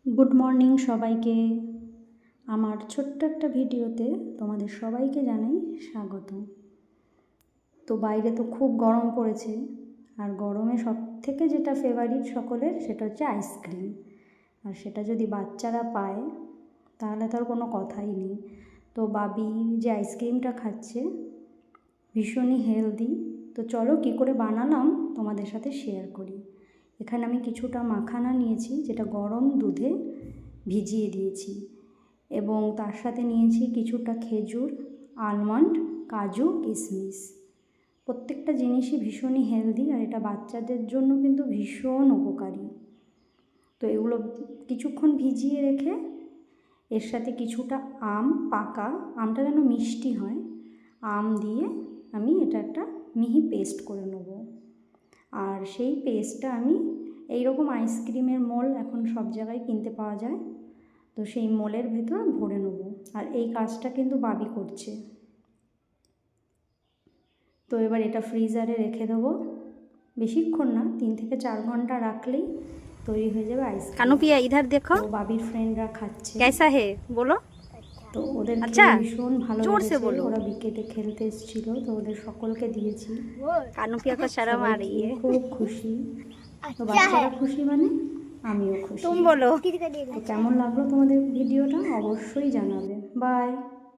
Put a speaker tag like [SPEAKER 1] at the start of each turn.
[SPEAKER 1] Good morning সবাইকে। আমার ছোট্ট একটা ভিডিওতে তোমাদের সবাইকে জানাই স্বাগত। তো বাইরে তো খুব গরম পড়েছে, আর গরমে সব থেকে যেটা ফেভারিট সকলের সেটা হচ্ছে আইসক্রিম। আর সেটা যদি বাচ্চারা পায় তাহলে তার কোনো কথাই নেই। তো বাবি যে আইসক্রিমটা খাচ্ছে ভীষণই হেলদি। তো চলো কী করে বানালাম তোমাদের সাথে শেয়ার করি। এখানে আমি কিছুটা মাখানা নিয়েছি, যেটা গরম দুধে ভিজিয়ে দিয়েছি, এবং তার সাথে নিয়েছি কিছুটা খেজুর, আলমন্ড, কাজু, কিশমিশ। প্রত্যেকটা জিনিসই ভীষণই হেলদি, আর এটা বাচ্চাদের জন্য কিন্তু ভীষণ উপকারী। তো এগুলো কিছুক্ষণ ভিজিয়ে রেখে এর সাথে কিছুটা আম, পাকা আমটা যেন মিষ্টি হয়, আম দিয়ে আমি এটা একটা মিহি পেস্ট করে নেব। আর সেই পেস্টটা আমি এইরকম আইসক্রিমের মোল এখন সব জায়গায় কিনতে পাওয়া যায়, তো সেই মোলের ভেতর ভরে নেব। আর এই কাজটা কিন্তু বাবি করছে। তো এবার এটা ফ্রিজারে রেখে দেবো, বেশিক্ষণ না, 3 থেকে 4 ঘন্টা রাখলেই তৈরি হয়ে যাবে আইসক্রিম।
[SPEAKER 2] কানুপিয়া ইধার দেখো,
[SPEAKER 1] তো বাবির ফ্রেন্ডরা খাচ্ছে।
[SPEAKER 2] कैसा है बोलो।
[SPEAKER 1] তো ওদের
[SPEAKER 2] আচ্ছা,
[SPEAKER 1] ভীষণ ভালো
[SPEAKER 2] জোর সে
[SPEAKER 1] লেগেছে।
[SPEAKER 2] বলো।
[SPEAKER 1] ওরা বিকেটে খেলতে এসেছিল, তো ওদের সকলকে দিয়েছি।
[SPEAKER 2] कानुपिया को शर्म आ रही है।
[SPEAKER 1] খুব খুশি। তো বাচ্চারা খুশি মানে আমিও খুশি।
[SPEAKER 2] तुम बोलो।
[SPEAKER 1] তো কেমন লাগলো তোমাদের ভিডিওটা অবশ্যই জানাবে। বাই।